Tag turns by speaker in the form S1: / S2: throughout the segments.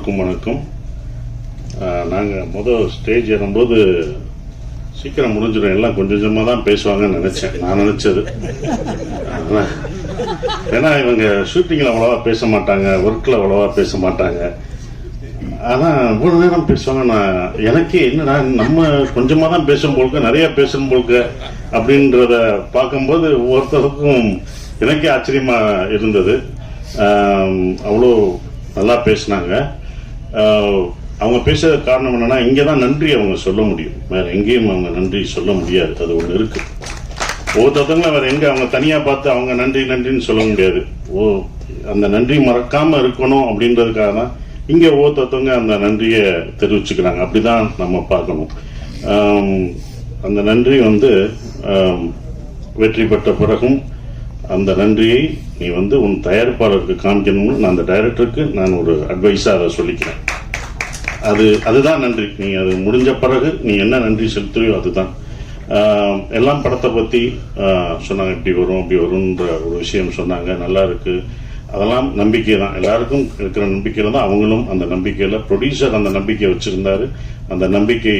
S1: எல்லோருக்கும் வணக்கம். நாங்கள் ஸ்டேஜ் ஏறும்போது சீக்கிரம் முடிஞ்சிடும், எல்லாம் கொஞ்சம் கொஞ்சமாக தான் பேசுவாங்கன்னு நினச்சேன். நான் நினச்சது ஏன்னா இவங்க ஷூட்டிங்கில் அவ்வளோவா பேச மாட்டாங்க, ஒர்க்கில் அவ்வளோவா பேச மாட்டாங்க. ஆனால் இவ்வளோ நேரம் பேசுவாங்க. நான் எனக்கே என்னடா நம்ம கொஞ்சமாக தான் பேசும் போல்க, நிறையா பேசணும் போல்க அப்படின்றத பார்க்கும்போது ஒவ்வொருத்தருக்கும் எனக்கே ஆச்சரியமாக இருந்தது. அவ்வளோ நல்லா பேசினாங்க. அவங்க பேசுறது காரணம் என்னன்னா, இங்கே தான் நன்றி அவங்க சொல்ல முடியும், வேற எங்கேயும் அவங்க நன்றி சொல்ல முடியாது. அது ஒன்று இருக்கு. ஒவ்வொருத்தவங்களும் வேற எங்க அவங்க தனியாக பார்த்து அவங்க நன்றி நன்றின்னு சொல்ல முடியாது. அந்த நன்றி மறக்காம இருக்கணும் அப்படின்றதுக்காக தான் இங்கே ஒவ்வொருத்தவங்க அந்த நன்றியை தெரிவிச்சுக்கிறாங்க. அப்படிதான் நம்ம பார்க்கணும். அந்த நன்றி வெற்றி பெற்ற பிறகும் அந்த நன்றியை நீ உன் தயாரிப்பாளருக்கு காமிக்கணும்னு நான் அந்த டைரக்டருக்கு நான் ஒரு அட்வைஸாக அதை சொல்லிக்கிறேன். அதுதான் நன்றி. நீ அது முடிஞ்ச பிறகு நீ என்ன நன்றி செலுத்துறியோ அதுதான். எல்லாம் படத்தை பற்றி சொன்னாங்க, இப்படி வரும் அப்படி வரும்ன்ற ஒரு விஷயம் சொன்னாங்க. நல்லா இருக்கு. அதெல்லாம் நம்பிக்கை தான், எல்லாருக்கும் இருக்கிற நம்பிக்கையில் தான் அவங்களும் அந்த நம்பிக்கையில், ப்ரொடியூசர் அந்த நம்பிக்கையை வச்சுருந்தாரு. அந்த நம்பிக்கை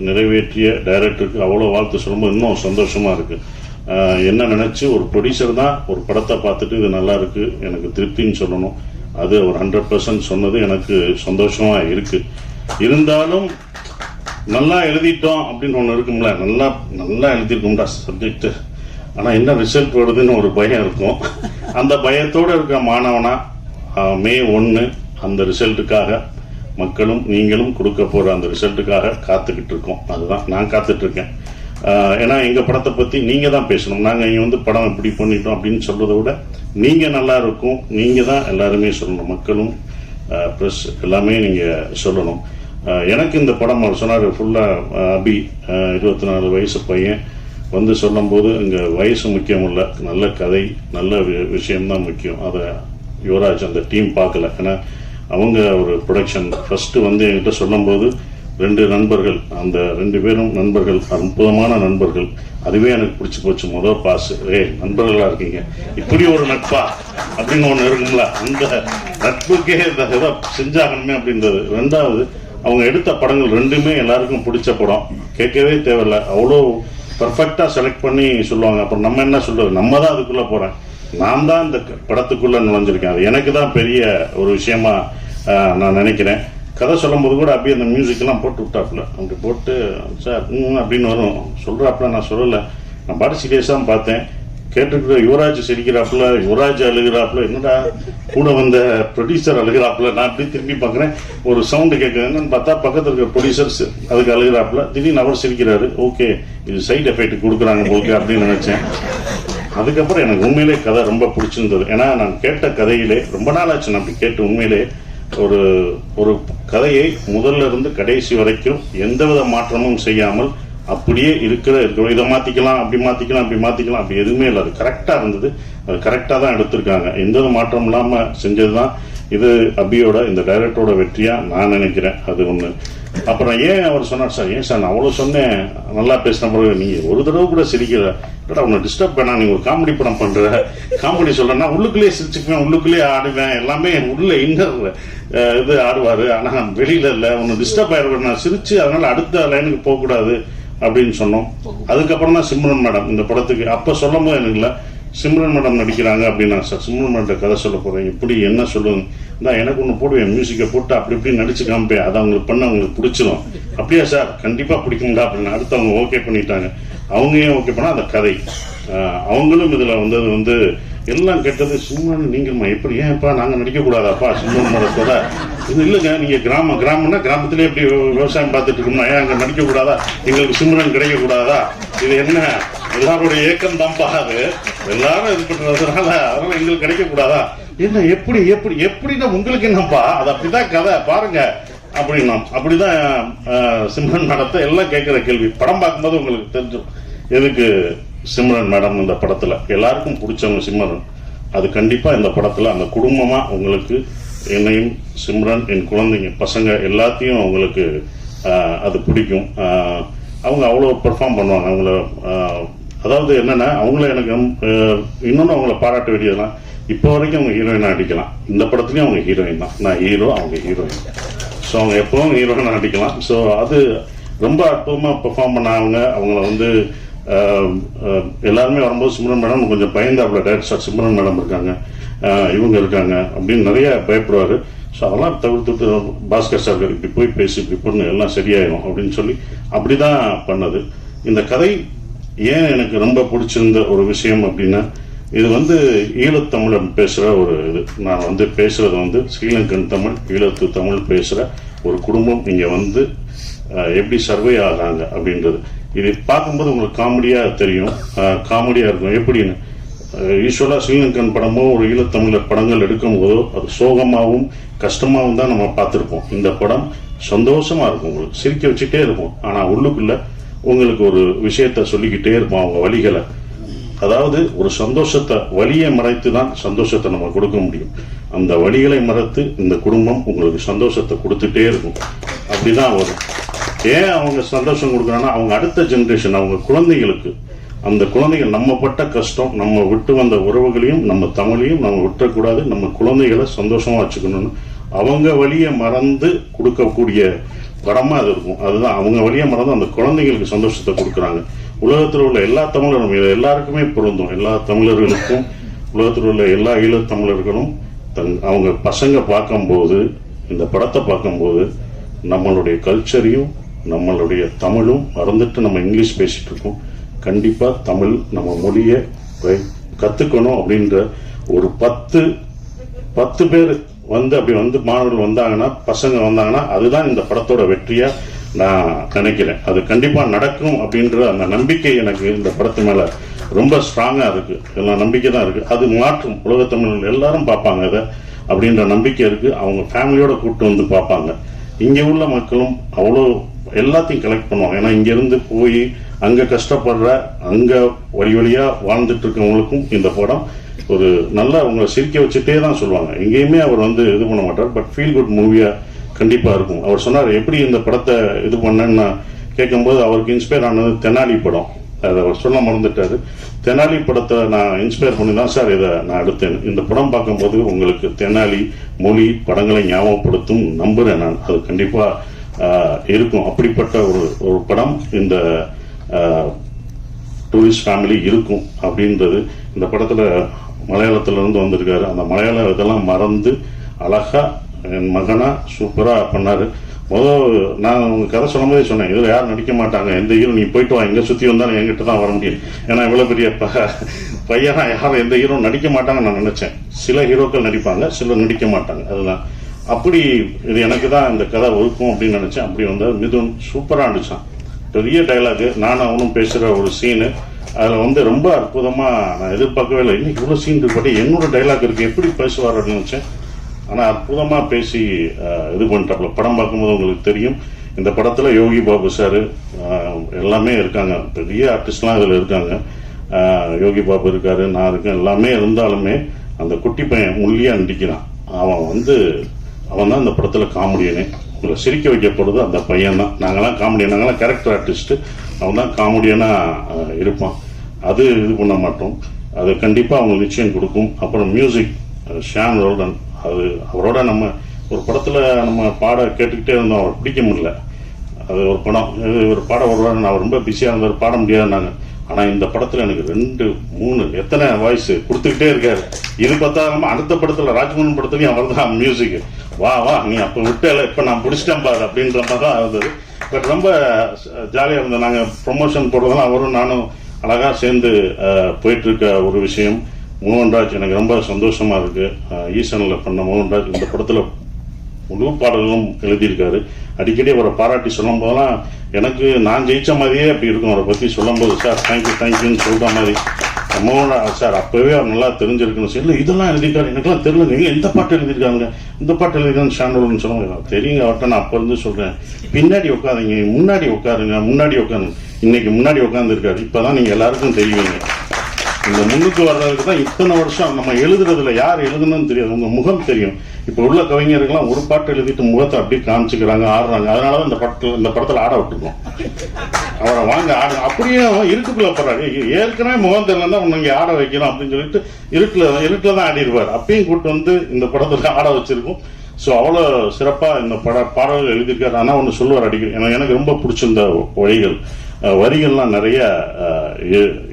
S1: நிறைவேற்றிய டைரக்டருக்கு அவ்வளோ வாழ்த்து சொல்லும்போது இன்னும் சந்தோஷமாக இருக்குது. என்ன நினச்சி ஒரு ப்ரொடியூசர் தான் ஒரு படத்தை பார்த்துட்டு இது நல்லா இருக்கு எனக்கு திருப்தின்னு சொல்லணும். அது ஒரு 100% சொன்னது எனக்கு சந்தோஷமாக இருக்குது. இருந்தாலும் நல்லா எழுதிட்டோம் அப்படின்னு ஒன்று இருக்கும்ல, நல்லா எழுதிருக்கோம்டா சப்ஜெக்ட், ஆனால் என்ன ரிசல்ட் வருதுன்னு ஒரு பயம் இருக்கும். அந்த பயத்தோடு இருக்கிற மாணவனா மே 1 அந்த ரிசல்ட்டுக்காக மக்களும் நீங்களும் கொடுக்க போகிற அந்த ரிசல்ட்டுக்காக காத்துக்கிட்டு இருக்கோம். அதுதான் நான் காத்துட்ருக்கேன். ஏன்னா எங்கள் படத்தை பற்றி நீங்கள் தான் பேசணும். நாங்கள் இங்கே படம் இப்படி பண்ணிட்டோம் அப்படின்னு சொல்கிறத விட நீங்கள் நல்லா இருக்கும், நீங்கள் தான் எல்லாருமே சொல்லணும். மக்களும் ப்ரெஸ் எல்லாமே நீங்கள் சொல்லணும். எனக்கு இந்த படம் அவர் சொன்னார் ஃபுல்லாக அபி 24 வயசு பையன் சொல்லும்போது இங்கே வயசு முக்கியம் இல்லை, நல்ல கதை நல்ல விஷயம்தான் முக்கியம். அதை யுவராஜ் அந்த டீம் பார்க்கல. ஏன்னா அவங்க ஒரு ப்ரொடக்ஷன் ஃபஸ்ட்டு என்கிட்ட சொல்லும்போது 2 நண்பர்கள், அந்த 2 பேரும் நண்பர்கள், அற்புதமான நண்பர்கள். அதுவே எனக்கு பிடிச்சி போச்சு. முதல் பாஸ், நண்பர்களாக இருக்கீங்க, இப்படி ஒரு நட்பா அப்படின்னு ஒன்று இருக்குங்களா, அந்த நட்புக்கே ஏதோ செஞ்சாகணுமே அப்படின்றது. 2வது அவங்க எடுத்த படங்கள் 2மே எல்லாருக்கும் பிடிச்ச படம், கேட்கவே தேவையில்லை, அவ்வளோ பர்ஃபெக்டாக செலக்ட் பண்ணி சொல்லுவாங்க. அப்புறம் நம்ம என்ன சொல்றது, நம்ம தான் அதுக்குள்ளே போகிறேன், நான் தான் இந்த படத்துக்குள்ளே நுழைஞ்சிருக்கேன். அது எனக்கு தான் பெரிய ஒரு விஷயமா நான் நினைக்கிறேன். கதை சொல்லும் போது கூட அப்படியே அந்த மியூசிக்கெல்லாம் போட்டு விட்டாப்புல, அப்படி போட்டு சார் அப்படின்னு வரும் சொல்கிறாப்புல. நான் சொல்லலை, நான் பாட்டு சீரியஸாக பார்த்தேன். கேட்டுக்கிற யுவராஜ் சிரிக்கிறாப்புல, யுவராஜ் அழுகிறாப்புல, என்னடா கூட வந்த ப்ரொடியூசர் அழுகிறாப்புல. நான் அப்படி திரும்பி பார்க்குறேன், ஒரு சவுண்டு கேட்குதுன்னு பார்த்தா பக்கத்தில் இருக்கிற ப்ரொடியூசர்ஸ் அதுக்கு அழுகிறாப்புல. திடீர்னு அவர் சிரிக்கிறாரு. ஓகே, இது சைடு எஃபெக்ட் கொடுக்குறாங்க போக்கு அப்படின்னு நினச்சேன். அதுக்கப்புறம் எனக்கு உண்மையிலே கதை ரொம்ப பிடிச்சிருந்தது. ஏன்னா நான் கேட்ட கதையிலே ரொம்ப நாள் ஆச்சு நான் அப்படி கேட்டு உண்மையிலே ஒரு கதையை முதல்ல இருந்து கடைசி வரைக்கும் எந்தவித மாற்றமும் செய்யாமல் அப்படியே இருக்கிற இதை மாற்றிக்கலாம் அப்படி மாற்றிக்கலாம் அப்படி மாற்றிக்கலாம் அப்படி எதுவுமே இல்லை. அது கரெக்டாக இருந்தது. அது கரெக்டாக தான் எடுத்திருக்காங்க. எந்த மாற்றம் இல்லாமல் செஞ்சது தான் இது அபியோட இந்த டைரக்டரோட வெற்றியாக நான் நினைக்கிறேன். அது ஒன்று. அப்புறம் ஏன் அவர் சொன்னார், சார் ஏன் சார் நான் அவ்வளோ சொன்னேன் நல்லா பேசின பிறகு நீங்கள் ஒரு தடவை கூட சிரிக்கிற, கேட்டா உன்னை டிஸ்டர்ப் பண்ணா, நீங்கள் ஒரு காமெடி படம் பண்ணுற, காமெடி சொல்கிறேன்னா உள்ளுக்குள்ளேயே சிரிச்சுக்குவேன், உள்ளுக்குள்ளேயே ஆடுவேன், எல்லாமே உள்ள இன்னர் இது ஆடுவார், ஆனால் வெளியில் இல்லை, உன்னை டிஸ்டர்ப் ஆகிடுவேன், நான் சிரிச்சு அதனால் அடுத்த லைனுக்கு போகக்கூடாது அப்படின்னு சொன்னோம். அதுக்கப்புறம் தான் சிம்ரன் மேடம் இந்த படத்துக்கு அப்போ சொல்லும் போது எனக்கு இல்லை, சிம்ரன் மேடம் நடிக்கிறாங்க அப்படின்னா, சார் சிம்ரன் மேடம் கதை சொல்ல போகிறேன், இப்படி என்ன சொல்லுங்க, தான் எனக்கு ஒன்று போடுவேன், மியூசிக்கை போட்டு அப்படி இப்படி நடிச்சு காமிப்பேன், அதை அவங்களுக்கு பண்ண அவங்களுக்கு பிடிச்சிடும். அப்படியா சார், கண்டிப்பாக பிடிக்கும்டா அப்படின்னு அடுத்து அவங்க ஓகே பண்ணிட்டாங்க. அவங்க ஏன் ஓகே பண்ணால் அந்த கதை அவங்களும் இதில் வந்தது எல்லாம் கேட்டது. சிம்ரன் நீங்கள்மா எப்படி ஏன்ப்பா நாங்கள் நடிக்கக்கூடாதாப்பா சிம்ரன் மேடத்தோட? இது இல்லைங்க, நீங்கள் கிராமம்னா கிராமத்திலே எப்படி விவசாயம் பார்த்துட்டு இருக்கோம்னா ஏன் அங்கே நடிக்கக்கூடாதா, எங்களுக்கு சிம்ரன் கிடைக்கக்கூடாதா? இது என்ன எல்லாருடைய ஏக்கம் தான்ப்பா, அது எல்லாரும் இது பண்ணுறதுனால அதனால எங்களுக்கு கிடைக்கக்கூடாதா? என்ன எப்படி எப்படி எப்படின்னா உங்களுக்கு என்னப்பா, அது அப்படிதான் கதை பாருங்க அப்படின்னா. அப்படிதான் சிம்ரன் மேடத்தை எல்லாம் கேட்குற கேள்வி. படம் பார்க்கும்போது உங்களுக்கு தெரிஞ்சிடும் எதுக்கு சிம்ரன் மேடம் இந்த படத்தில் எல்லாருக்கும் பிடிச்சவங்க சிம்ரன். அது கண்டிப்பாக இந்த படத்தில் அந்த குடும்பமாக உங்களுக்கு என்னையும் சிம்ரன் என் குழந்தைங்க பசங்க எல்லாத்தையும் அவங்களுக்கு அது பிடிக்கும். அவங்க அவ்வளோ பெர்ஃபார்ம் பண்ணுவாங்க. அவங்கள அதாவது என்னன்னா அவங்கள எனக்கு இன்னொன்று அவங்கள பாராட்ட வேண்டியதுலாம் இப்போ வரைக்கும் அவங்க ஹீரோயினாக நடிக்கலாம். இந்த படத்துலையும் அவங்க ஹீரோயின் தான், நான் ஹீரோ அவங்க ஹீரோயின். ஸோ அவங்க எப்பவும் ஹீரோயினாக நடிக்கலாம். ஸோ அது ரொம்ப அற்புதமாக பெர்ஃபார்ம் பண்ணாங்க. அவங்கள வந்து எல்லாருமே வரும்போது சிம்ரன் மேடம் கொஞ்சம் பயந்தாப்புல டைரக்டர் சிம்ரன் மேடம் இருக்காங்க, இவங்க இருக்காங்க அப்படின்னு நிறைய பயப்படுவார். ஸோ அதெல்லாம் தவிர்த்துட்டு பாஸ்கர் சார் இப்படி போய் பேசி இப்படி பண்ணு எல்லாம் சரியாயிடும் அப்படின்னு சொல்லி அப்படி தான் பண்ணது. இந்த கதை ஏன் எனக்கு ரொம்ப பிடிச்சிருந்த ஒரு விஷயம் அப்படின்னா, இது வந்து ஈழத்தமிழன் பேசுகிற ஒரு இது. நான் வந்து பேசுகிறது வந்து ஸ்ரீலங்கன் தமிழ், ஈழத்து தமிழ் பேசுகிற ஒரு குடும்பம் இங்கே வந்து எப்படி சர்வே ஆகிறாங்க அப்படின்றது. இது பார்க்கும்போது உங்களுக்கு காமெடியாக தெரியும், காமெடியாக இருக்கும். எப்படின்னு யூஸ்வலாக ஸ்ரீலங்கன் படமோ ஒரு ஈழத்தமிழர் படங்கள் எடுக்கும் போதோ அது சோகமாகவும் கஷ்டமாகவும் தான் நம்ம பார்த்துருப்போம். இந்த படம் சந்தோஷமாக இருக்கும், உங்களுக்கு சிரிக்க வச்சுட்டே இருக்கும். ஆனால் உள்ளுக்குள்ள உங்களுக்கு ஒரு விஷயத்த சொல்லிக்கிட்டே இருப்போம், அவங்க வழிகளை. அதாவது ஒரு சந்தோஷத்தை, வலியை மறைத்து தான் சந்தோஷத்தை நம்ம கொடுக்க முடியும். அந்த வலிகளை மறைத்து இந்த குடும்பம் உங்களுக்கு சந்தோஷத்தை கொடுத்துட்டே இருக்கும். அப்படிதான் வரும். ஏன் அவங்க சந்தோஷம் கொடுக்குறாங்கன்னா, அவங்க அடுத்த ஜென்ரேஷன், அவங்க குழந்தைகளுக்கு, அந்த குழந்தைகள் நம்ம பட்ட கஷ்டம், நம்ம விட்டு வந்த உறவுகளையும் நம்ம தமிழையும் நம்ம விட்டுறக்கூடாது, நம்ம குழந்தைகளை சந்தோஷமா வச்சுக்கணும்னு அவங்க வழியை மறந்து கொடுக்கக்கூடிய படமா அது இருக்கும். அதுதான் அவங்க வழியை மறந்து அந்த குழந்தைகளுக்கு சந்தோஷத்தை கொடுக்குறாங்க. உலகத்தில் உள்ள எல்லா தமிழரும், இது எல்லாருக்குமே பொருந்தும். எல்லா தமிழர்களுக்கும், உலகத்தில் உள்ள எல்லா ஈழத்தமிழர்களும் அவங்க பசங்க பார்க்கும்போது, இந்த படத்தை பார்க்கும்போது நம்மளுடைய கல்ச்சரையும் நம்மளுடைய தமிழும் மறந்துட்டு நம்ம இங்கிலீஷ் பேசிட்டு இருக்கோம். கண்டிப்பா தமிழ் நம்ம மொழியை கத்துக்கணும் அப்படின்ற ஒரு 10 பேர் வந்து அப்படி வந்து மாணவர்கள் வந்தாங்கன்னா, பசங்க வந்தாங்கன்னா, அதுதான் இந்த படத்தோட வெற்றியா நான் நினைக்கிறேன். அது கண்டிப்பா நடக்கும் அப்படின்ற அந்த நம்பிக்கை எனக்கு இந்த படத்து மேல ரொம்ப ஸ்ட்ராங்கா இருக்கு. எல்லாம் நம்பிக்கை தான் இருக்கு. அது மாற்றும், உலக தமிழ் எல்லாரும் பார்ப்பாங்க அதை அப்படின்ற நம்பிக்கை இருக்கு. அவங்க ஃபேமிலியோட கூப்பிட்டு வந்து பார்ப்பாங்க. இங்க உள்ள மக்களும் அவ்வளோ எல்லாத்தையும் கலெக்ட் பண்ணுவாங்க. ஏன்னா இங்க இருந்து போய் அங்க கஷ்டப்படுற, அங்க வழியா வாழ்ந்துட்டு இருக்கவங்களுக்கும் இந்த படம் ஒரு நல்ல உங்களை சிரிக்க வச்சுட்டே தான் சொல்லுவாங்க. எங்கேயுமே அவர் வந்து இது பண்ண மாட்டார், பட் ஃபீல் குட் மூவியா கண்டிப்பா இருக்கும். அவர் சொன்னார் எப்படி இந்த படத்தை இது பண்ணேன்னு கேட்கும்போது அவருக்கு இன்ஸ்பயர் ஆனது தெனாலி படம். அதை அவர் சொல்ல மறந்துட்டாரு. தெனாலி படத்தை நான் இன்ஸ்பயர் பண்ணி தான் சார் இதை நான் எடுத்தேன். இந்த படம் பார்க்கும்போது உங்களுக்கு தெனாலி மொழி படங்களை ஞாபகப்படுத்தும் நம்புறேன் நான். அது கண்டிப்பா இருக்கும். அப்படிப்பட்ட ஒரு படம் இந்த டூரிஸ்ட் ஃபேமிலி இருக்கும் அப்படின்றது. இந்த படத்துல மலையாளத்துல இருந்து வந்திருக்காரு. அந்த மலையாள இதெல்லாம் மறந்து அழகா என் மகனா சூப்பரா பண்ணாரு. நான் உங்க கதை சொல்லும் போதே சொன்னேன், இதுல யாரும் நடிக்க மாட்டாங்க, எந்த ஹீரோ நீ போயிட்டு வா, எங்க சுத்தி வந்தாலும் என்கிட்ட தான் வர முடியும். ஏன்னா இவ்வளவு பெரிய பையனா யாரும் எந்த ஹீரோ நடிக்க மாட்டாங்கன்னு நான் நினைச்சேன். சில ஹீரோக்கள் நடிப்பாங்க, சிலர் நடிக்க மாட்டாங்க. அதுதான் அப்படி இது எனக்கு தான் இந்த கதை ஒழுக்கும் அப்படின்னு நினைச்சேன். அப்படி வந்து மிதுன் சூப்பரா நடிச்சான். பெரிய டைலாக், நானும் அவனும் பேசுற ஒரு சீனு, அதுல வந்து ரொம்ப அற்புதமா, நான் எதிர்பார்க்கவே இல்லை இன்னைக்கு இவ்வளவு சீன் இருக்கு, என்னோட டைலாக் இருக்கு, எப்படி பேசுவார் அப்படின்னு நினைச்சேன். ஆனா அற்புதமா பேசி இது பண்ணிட்டாப்ல. படம் பார்க்கும்போது உங்களுக்கு தெரியும். இந்த படத்துல யோகி பாபு சாரு எல்லாமே இருக்காங்க, பெரிய ஆர்டிஸ்ட்லாம் இதுல இருக்காங்க. யோகி பாபு இருக்காரு, நான் இருக்கேன். எல்லாமே இருந்தாலுமே அந்த குட்டி பையன் முள்ளியா நடிக்கிறான். அவன் தான் இந்த படத்துல காமெடியனே. உங்களை சிரிக்க வைக்கப்படுறது அந்த பையன் தான். நாங்கெல்லாம் காமெடியன், நாங்கெல்லாம் கேரக்டர் ஆர்டிஸ்ட், அவன் தான் காமெடியனா இருப்பான். அது இது பண்ண மாட்டோம். அது கண்டிப்பா அவங்க நிச்சயம் கொடுக்கும். அப்புறம் மியூசிக் ஷான் ரோல்டன், அது அவரோட நம்ம ஒரு படத்துல நம்ம பாட கேட்டுக்கிட்டே இருந்தோம், அவர் பிடிக்க முடியல. அது ஒரு படம், ஒரு பாட வருவாரு, நான் ரொம்ப பிஸியா இருந்தார், பாட முடியாதுனாங்க. ஆனா இந்த படத்துல எனக்கு 2, 3 எத்தனை வாய்ஸ் கொடுத்துக்கிட்டே இருக்காரு. இது பார்த்தாலும் அடுத்த படத்துல ராஜ்மோகன் படத்துலயும் அவர் தான் மியூசிக். வா வா நீ அப்ப விட்டல, இப்ப நான் பிடிச்சிட்டேன் பாரு அப்படின்ற மாதிரி தான் இருந்தது. பட் ரொம்ப ஜாலியா இருந்தோம். நாங்க ப்ரொமோஷன் போடுறதுலாம் அவரும் நானும் அழகா சேர்ந்து போயிட்டு இருக்க ஒரு விஷயம். மோகன்ராஜ் எனக்கு ரொம்ப சந்தோஷமா இருக்கு. ஈசன்ல பண்ண மோகன்ராஜ் இந்த படத்துல முழு பாடல்களும் எழுதியிருக்காரு. அடிக்கடி அவரை பாராட்டி சொல்லும் போதெல்லாம் எனக்கு நான் ஜெயிச்ச மாதிரியே அப்படி இருக்கும். அவரை பத்தி சொல்லும் போது சார் தேங்க்யூன்னு சொல்ற மாதிரி. மோகன்ராஜ் சார் அப்பவே அவர் நல்லா தெரிஞ்சிருக்குன்னு சொல்லி இதெல்லாம் எழுதியிருக்காரு, எனக்குலாம் தெரியல, நீங்க எந்த பாட்டு எழுதியிருக்காங்க, இந்த பாட்டு எழுதியிருக்காங்க ஷாண்டோல்னு சொல்லுவாங்க. தெரியுங்க அவர்கிட்ட, நான் அப்ப இருந்து சொல்றேன், பின்னாடி உட்காருங்க, முன்னாடி உட்காருங்க, முன்னாடி உட்காருங்க. இன்னைக்கு முன்னாடி உட்கார்ந்து இருக்காரு. இப்பதான் நீங்க எல்லாருக்கும் தெரியுவீங்க. இந்த முன்னுக்கு வர்றதுக்கு தான் இத்தனை வருஷம் நம்ம எழுதுறதுல யார் எழுதுன்னு தெரியாது, உங்க முகம் தெரியும். இப்போ உள்ள கவிஞர்கள்லாம் ஒரு பாட்டு எழுதிட்டு முகத்தை அப்படியே காமிச்சுக்கிறாங்க, ஆடுறாங்க. அதனால தான் இந்த படத்தில் ஆட விட்டுருக்கோம். அவரை வாங்க ஆடு, அப்படியே இருட்டுக்குள்ள போறாரு. ஏற்கனவே முகம் தெரியலன்னா உன்னை இங்கே ஆட வைக்கணும் அப்படின்னு சொல்லிட்டு இருட்டில் தான் ஆடிடுவார். அப்பயும் கூப்பிட்டு வந்து இந்த படத்தில் ஆட வச்சிருக்கோம். ஸோ அவ்வளோ சிறப்பாக இந்த பாடல்கள் எழுதியிருக்காரு. ஆனால் ஒன்று சொல்லுவார் அடிக்கடி, எனக்கு ரொம்ப பிடிச்சிருந்த வரிகள்லாம் நிறைய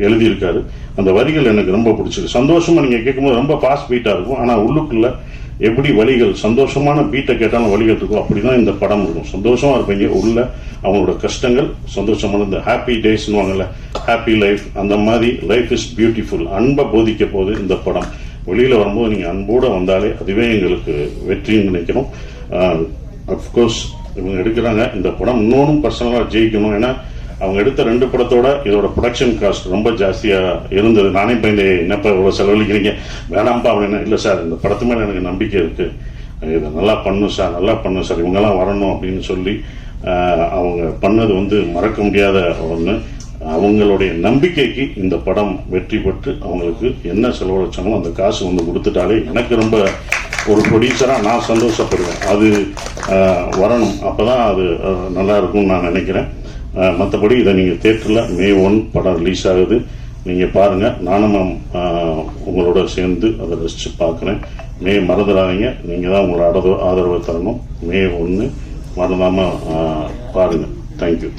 S1: எழுதியிருக்காரு. அந்த வரிகள் எனக்கு ரொம்ப பிடிச்சிருக்கு. சந்தோஷமா நீங்க கேட்கும்போது ரொம்ப ஃபாஸ்ட் பீட்டா இருக்கும், ஆனா உள்ளுக்குள்ள எப்படி வலிகள், சந்தோஷமான பீட்டை கேட்டாலும் வலிகள் இருக்கும். அப்படிதான் இந்த படம் இருக்கும். சந்தோஷமா இருப்பீங்க, உள்ள அவங்களோட கஷ்டங்கள் சந்தோஷமான இந்த ஹாப்பி டேஸ்னுவாங்கல்ல, ஹாப்பி லைஃப், அந்த மாதிரி லைஃப் இஸ் பியூட்டிஃபுல், அன்பை போதிக்க போது இந்த படம். வெளியில வரும்போது நீங்க அன்போட வந்தாலே அதுவே எங்களுக்கு வெற்றின்னு நினைக்கிறோம். அப்கோர்ஸ் இவங்க எடுக்கிறாங்க இந்த படம் இன்னொன்னும் பர்சனலா ஜெயிக்கணும். ஏன்னா அவங்க எடுத்த 2 படத்தோட இதோட ப்ரொடக்ஷன் காஸ்ட் ரொம்ப ஜாஸ்தியா இருந்தது. நானே இப்போ இந்த என்னப்பா இவ்வளவு செலவழிக்கிறீங்க வேணாம்ப்பா அப்படின்னா, இல்லை சார் இந்த படத்து மேல எனக்கு நம்பிக்கை இருக்கு, இதை நல்லா பண்ணும் சார் இவங்கெல்லாம் வரணும் அப்படின்னு சொல்லி அவங்க பண்ணது மறக்க முடியாத ஒன்று. அவங்களுடைய நம்பிக்கைக்கு இந்த படம் வெற்றி பெற்று அவங்களுக்கு என்ன செலவழிச்சாலும் அந்த காசு கொடுத்துட்டாலே எனக்கு ரொம்ப ஒரு ப்ரொடியூசரா நான் சந்தோஷப்படுவேன். அது வரணும், அப்பதான் அது நல்லா இருக்கும்னு நான் நினைக்கிறேன். மற்றபடி இதை நீங்கள் தியேட்டரில் May 1 படம் ரிலீஸ் ஆகுது, நீங்கள் பாருங்கள். நானும் உங்களோட சேர்ந்து அதை ரசித்து பார்க்குறேன். மறந்துடாதீங்க, நீங்கள் தான் உங்களோட ஆதரவை தரணும். May 1 மறந்தாமல் பாருங்கள். தேங்க்யூ.